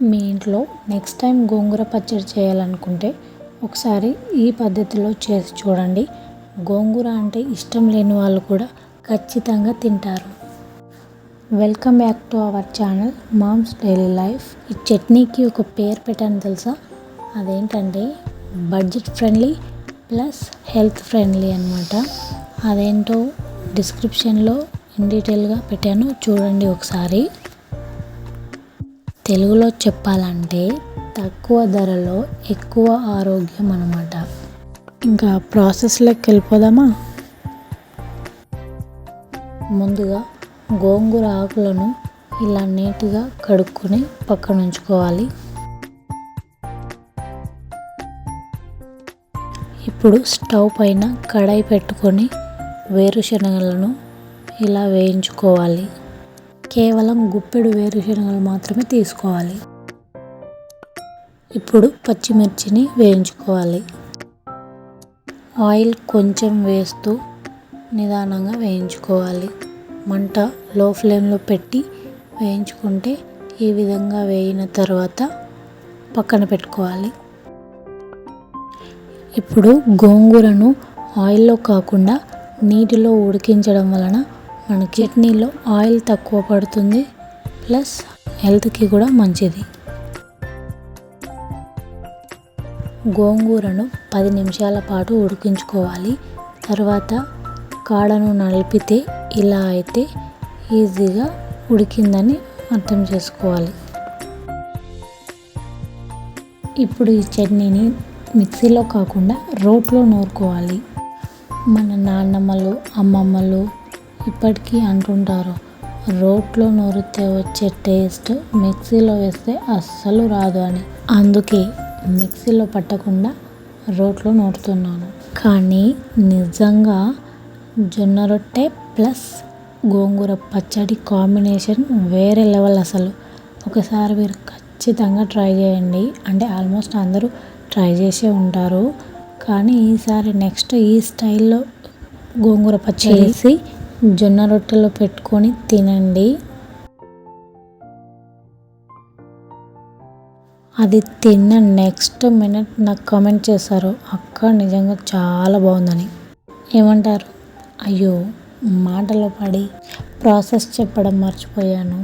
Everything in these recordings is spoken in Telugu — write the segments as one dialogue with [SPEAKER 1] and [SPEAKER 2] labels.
[SPEAKER 1] మీ ఇంట్లో నెక్స్ట్ టైం గోంగూర పచ్చడి చేయాలనుకుంటే ఒకసారి ఈ పద్ధతిలో చేసి చూడండి. గోంగూర అంటే ఇష్టం లేని వాళ్ళు కూడా ఖచ్చితంగా తింటారు. Welcome back to our channel moms daily life. ఈ చట్నీకి ఒక పేరు పెట్టాను తెలుసా? అదేంటంటే budget friendly plus health friendly అనమాట. అదేంటో డిస్క్రిప్షన్లో ఇన్ డీటెయిల్గా పెట్టాను, చూడండి ఒకసారి. తెలుగులో చెప్పాలంటే తక్కువ ధరలో ఎక్కువ ఆరోగ్యం అన్నమాట. ఇంకా ప్రాసెస్లోకి వెళ్ళిపోదామా? ముందుగా గోంగూర ఆకులను ఇలా నీట్గా కడుక్కొని పక్కన ఉంచుకోవాలి. ఇప్పుడు స్టవ్ పైన కడాయి పెట్టుకొని వేరుశనగలను ఇలా వేయించుకోవాలి. కేవలం గుప్పెడు వేరుశనగలు మాత్రమే తీసుకోవాలి. ఇప్పుడు పచ్చిమిర్చిని వేయించుకోవాలి. ఆయిల్ కొంచెం వేస్తూ నిదానంగా వేయించుకోవాలి. మంట లో ఫ్లేమ్లో పెట్టి వేయించుకుంటే ఈ విధంగా వేయిన తర్వాత పక్కన పెట్టుకోవాలి. ఇప్పుడు గోంగూరను ఆయిల్లో కాకుండా నీటిలో ఉడికించడం వలన మన చట్నీలో ఆయిల్ తక్కువ పడుతుంది, ప్లస్ హెల్త్కి కూడా మంచిది. గోంగూరను 10 నిమిషాల పాటు ఉడికించుకోవాలి. తర్వాత కాడను నలిపితే ఇలా అయితే ఈజీగా ఉడికిందని అర్థం చేసుకోవాలి. ఇప్పుడు ఈ చట్నీని మిక్సీలో కాకుండా రోట్లో నూరుకోవాలి. మన నాన్నమ్మలు, అమ్మమ్మలు ఇప్పటికీ అంటుంటారు, రోట్లో నూరితే వచ్చే టేస్ట్ మిక్సీలో వేస్తే అస్సలు రాదు అని. అందుకే మిక్సీలో పట్టకుండా రోట్లో నూరుతున్నాను. కానీ నిజంగా జొన్న రొట్టె ప్లస్ గోంగూర పచ్చడి కాంబినేషన్ వేరే లెవెల్ అసలు. ఒకసారి మీరు ఖచ్చితంగా ట్రై చేయండి. అంటే ఆల్మోస్ట్ అందరూ ట్రై చేసే ఉంటారు, కానీ ఈసారి నెక్స్ట్ ఈ స్టైల్లో గోంగూర పచ్చడి చేసి జొన్న రొట్టెలో పెట్టుకొని తినండి. అది తిన్న నెక్స్ట్ మినిట్ నాకు కామెంట్ చేశారు, అక్క నిజంగా చాలా బాగుందని. ఏమంటారు? అయ్యో, మాటలో పడి ప్రాసెస్ చెప్పడం మర్చిపోయాను.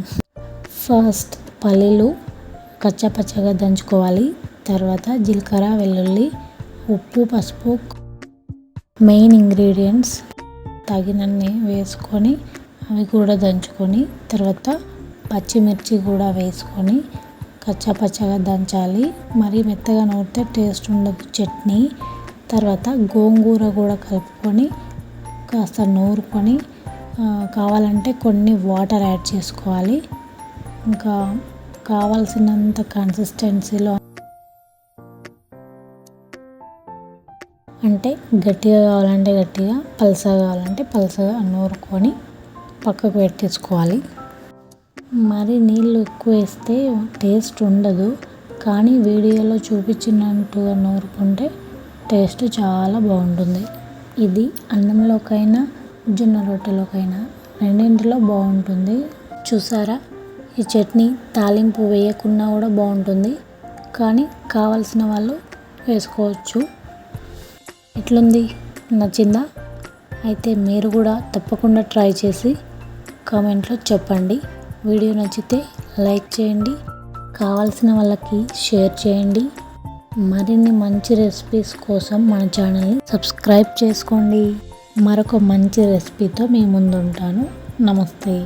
[SPEAKER 1] ఫస్ట్ పల్లీలు కచ్చాపచ్చగా దంచుకోవాలి. తర్వాత జీలకర్ర, వెల్లుల్లి, ఉప్పు, పసుపు, మెయిన్ ఇంగ్రీడియంట్స్ తగినన్ని వేసుకొని అవి కూడా దంచుకొని, తర్వాత పచ్చిమిర్చి కూడా వేసుకొని కచ్చాపచ్చగా దంచాలి. మరీ మెత్తగా నూరితే టేస్ట్ ఉండదు చట్నీ. తర్వాత గోంగూర కూడా కలుపుకొని కాస్త నూరుకొని కావాలంటే కొన్ని వాటర్ యాడ్ చేసుకోవాలి. ఇంకా కావాల్సినంత కన్సిస్టెన్సీలో, అంటే గట్టిగా కావాలంటే గట్టిగా, పలసగా కావాలంటే పలసగా నూరుకొని పక్కకు పెట్టేసుకోవాలి. మరి నీళ్ళు ఎక్కువ వేస్తే టేస్ట్ ఉండదు, కానీ వీడియోలో చూపించినట్టుగా నూరుకుంటే టేస్ట్ చాలా బాగుంటుంది. ఇది అన్నంలోకైనా జొన్న రొట్టెలోకైనా రెండింటిలో బాగుంటుంది. చూసారా, ఈ చట్నీ తాలింపు వేయకున్నా కూడా బాగుంటుంది, కానీ కావాల్సిన వాళ్ళు వేసుకోవచ్చు. ఎట్లుంది? నచ్చిందా? అయితే మీరు కూడా తప్పకుండా ట్రై చేసి కామెంట్లో చెప్పండి. వీడియో నచ్చితే లైక్ చేయండి, కావాల్సిన వాళ్ళకి షేర్ చేయండి. మరిన్ని మంచి రెసిపీస్ కోసం మన ఛానల్ని సబ్స్క్రైబ్ చేసుకోండి. మరొక మంచి రెసిపీతో మీ ముందు ఉంటాను. నమస్తే.